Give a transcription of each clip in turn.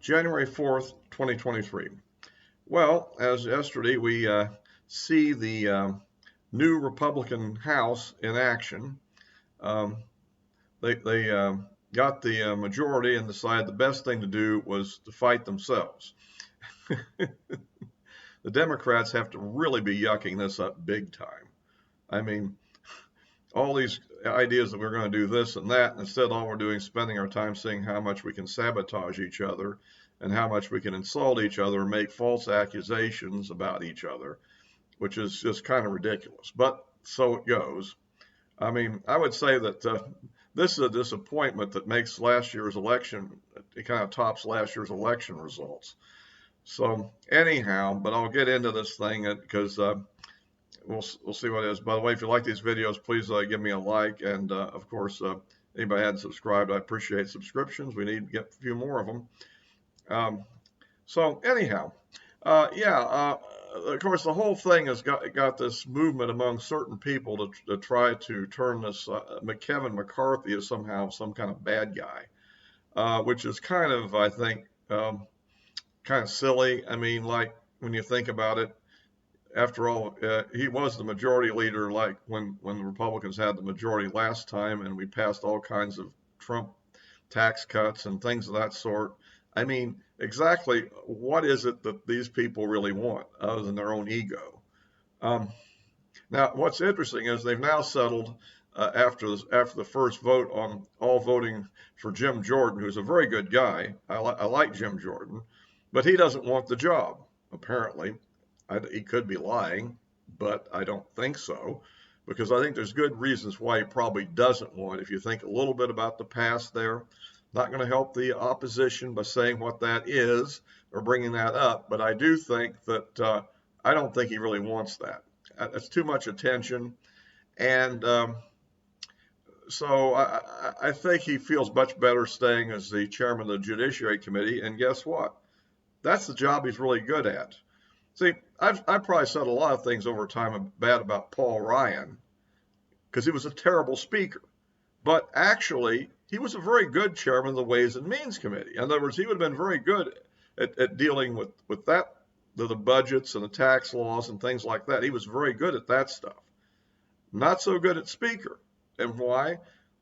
January 4th, 2023. Well, as yesterday, we see the new Republican House in action. Um, they got the majority and decided the best thing to do was to fight themselves. The Democrats have to really be yucking this up big time. I mean, all these ideas that we're going to do this and that, and instead all we're doing is spending our time seeing how much we can sabotage each other and how much we can insult each other and make false accusations about each other, which is just kind of ridiculous. But so it goes. I mean, I would say that this is a disappointment that makes last year's election, it kind of tops last year's election results. So anyhow, but I'll get into this thing because we'll see what it is. By the way, if you like these videos, please give me a like. And of course, anybody hadn't subscribed, I appreciate subscriptions. We need to get a few more of them. So anyhow, of course, the whole thing has got this movement among certain people to try to turn this Kevin McCarthy as somehow some kind of bad guy, which is kind of, I think, kind of silly. I mean, like when you think about it, after all, he was the majority leader, like when the Republicans had the majority last time, and we passed all kinds of Trump tax cuts and things of that sort. I mean, exactly what is it that these people really want other than their own ego? Now, what's interesting is they've now settled after the first vote on all voting for Jim Jordan, who's a very good guy. I like Jim Jordan, but he doesn't want the job, apparently. He could be lying, but I don't think so, because I think there's good reasons why he probably doesn't want. If you think a little bit about the past there, not going to help the opposition by saying what that is or bringing that up, but I do think that I don't think he really wants that. That's too much attention, and so I think he feels much better staying as the chairman of the Judiciary Committee, and guess what? That's the job he's really good at. See, I've probably said a lot of things over time bad about Paul Ryan because he was a terrible speaker. But actually, he was a very good chairman of the Ways and Means Committee. In other words, he would have been very good at dealing with that, the budgets and the tax laws and things like that. He was very good at that stuff. Not so good at speaker. And why?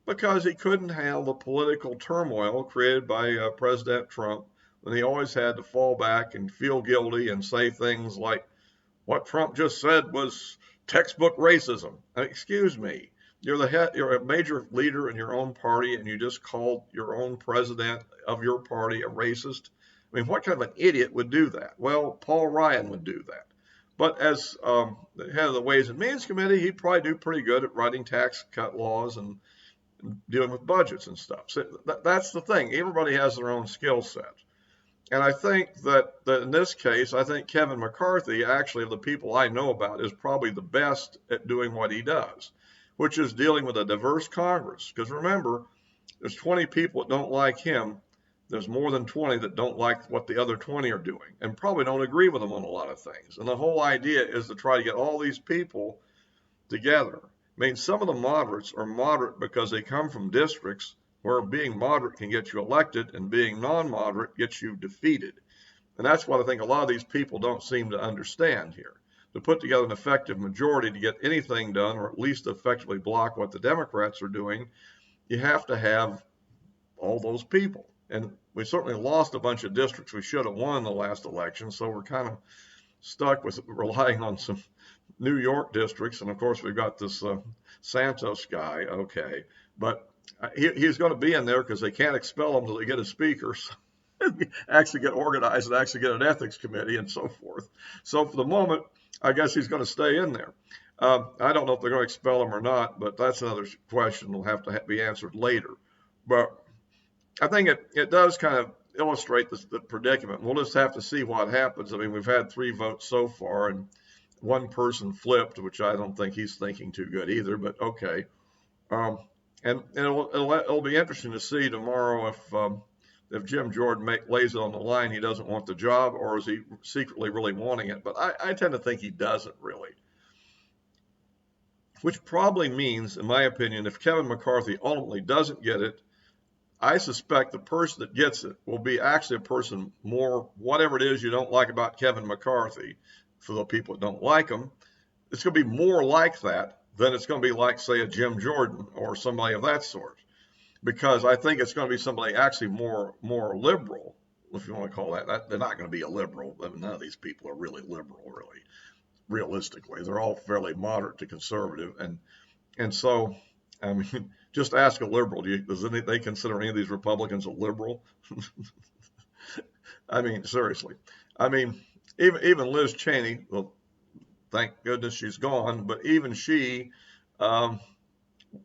Because he couldn't handle the political turmoil created by President Trump, when he always had to fall back and feel guilty and say things like, what Trump just said was textbook racism. Excuse me, you're a major leader in your own party, and you just called your own president of your party a racist. I mean, what kind of an idiot would do that? Well, Paul Ryan would do that. But as the head of the Ways and Means Committee, he'd probably do pretty good at writing tax cut laws and dealing with budgets and stuff. So that's the thing. Everybody has their own skill set. And I think that in this case, I think Kevin McCarthy, actually, of the people I know about, is probably the best at doing what he does, which is dealing with a diverse Congress. Because remember, there's 20 people that don't like him. There's more than 20 that don't like what the other 20 are doing and probably don't agree with them on a lot of things. And the whole idea is to try to get all these people together. I mean, some of the moderates are moderate because they come from districts where being moderate can get you elected and being non-moderate gets you defeated. And that's what I think a lot of these people don't seem to understand here. To put together an effective majority to get anything done, or at least effectively block what the Democrats are doing, you have to have all those people. And we certainly lost a bunch of districts we should have won in the last election, so we're kind of stuck with relying on some New York districts. And of course, we've got this Santos guy, okay. But he's going to be in there because they can't expel him until they get a speaker, so actually get organized and actually get an ethics committee and so forth. So for the moment, I guess he's going to stay in there. I don't know if they're going to expel him or not, but that's another question that'll have to be answered later. But I think it does kind of illustrate the predicament. We'll just have to see what happens. I mean, we've had 3 votes so far, and one person flipped, which I don't think he's thinking too good either, but okay. And it'll be interesting to see tomorrow if Jim Jordan lays it on the line, he doesn't want the job, or is he secretly really wanting it? But I tend to think he doesn't really. Which probably means, in my opinion, if Kevin McCarthy ultimately doesn't get it, I suspect the person that gets it will be actually a person more, whatever it is you don't like about Kevin McCarthy, for the people that don't like him, it's going to be more like that than it's going to be like, say, a Jim Jordan or somebody of that sort. Because I think it's going to be somebody actually more liberal, if you want to call that. They're not going to be a liberal. I mean, none of these people are really liberal, really, realistically. They're all fairly moderate to conservative. And so, I mean, just ask a liberal. Does they consider any of these Republicans a liberal? I mean, seriously. I mean, even Liz Cheney, well, thank goodness she's gone, but even she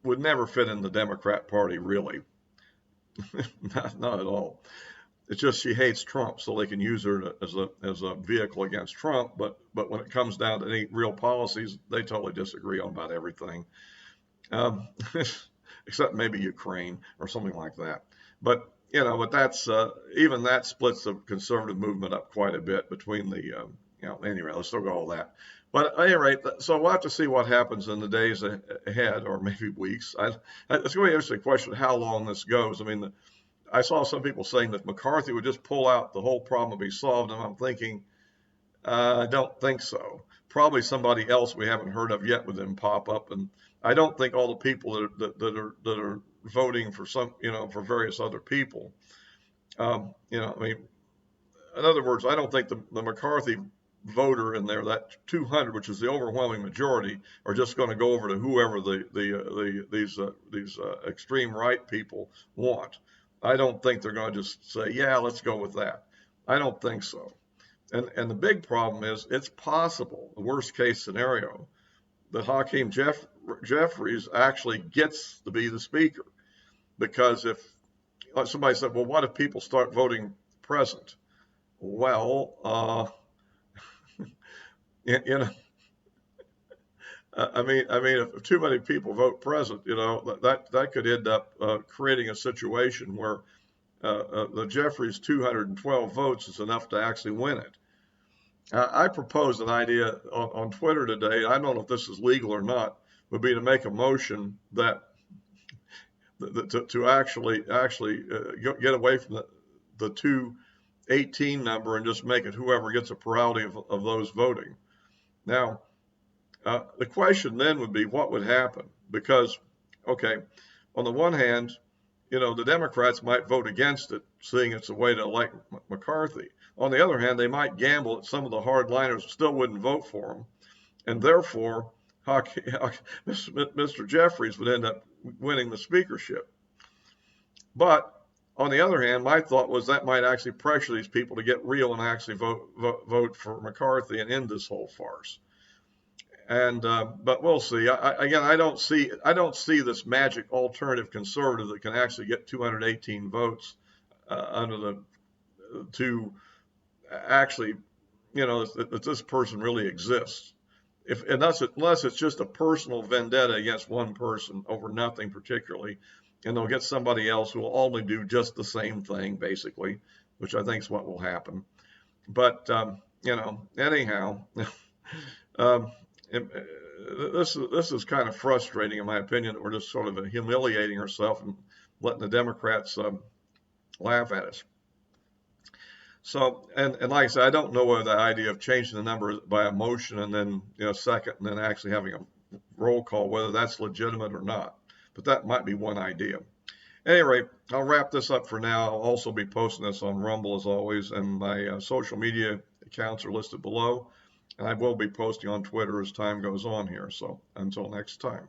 would never fit in the Democrat Party, really. Not at all. It's just she hates Trump, so they can use her as a vehicle against Trump. But when it comes down to any real policies, they totally disagree on about everything, except maybe Ukraine or something like that. But that's even that splits the conservative movement up quite a bit between the anyway, let's still go all that. But at any rate, so we'll have to see what happens in the days ahead, or maybe weeks. It's going to be an interesting question how long this goes. I mean, I saw some people saying that McCarthy would just pull out, the whole problem would be solved, and I'm thinking, I don't think so. Probably somebody else we haven't heard of yet would then pop up, and I don't think all the people that are voting for for various other people, I mean, in other words, I don't think the McCarthy voter in there, that 200, which is the overwhelming majority, are just going to go over to whoever these extreme right people want. I don't think they're going to just say, yeah, let's go with that. I don't think so. And the big problem is, it's possible, the worst case scenario, that Hakeem Jeffries actually gets to be the speaker. Because if, like somebody said, well, what if people start voting present? Well, I mean, if too many people vote present, that could end up creating a situation where the Jeffries 212 votes is enough to actually win it. I proposed an idea on Twitter today. I don't know if this is legal or not. Would be to make a motion that to actually get away from the 218 number and just make it whoever gets a plurality of those voting. Now, the question then would be, what would happen? Because, okay, on the one hand, the Democrats might vote against it, seeing it's a way to elect McCarthy. On the other hand, they might gamble that some of the hardliners still wouldn't vote for him, and therefore, Mr. Jeffries would end up winning the speakership. But on the other hand, my thought was that might actually pressure these people to get real and actually vote for McCarthy and end this whole farce. And but we'll see. I don't see this magic alternative conservative that can actually get 218 votes to actually, that this person really exists. Unless it's just a personal vendetta against one person over nothing particularly, and they'll get somebody else who will only do just the same thing, basically, which I think is what will happen. But anyhow. This is kind of frustrating, in my opinion, that we're just sort of humiliating ourselves and letting the Democrats laugh at us. So, and like I said, I don't know whether the idea of changing the number by a motion and then second and then actually having a roll call, whether that's legitimate or not. But that might be one idea. Anyway, I'll wrap this up for now. I'll also be posting this on Rumble as always, and my social media accounts are listed below. And I will be posting on Twitter as time goes on here. So until next time.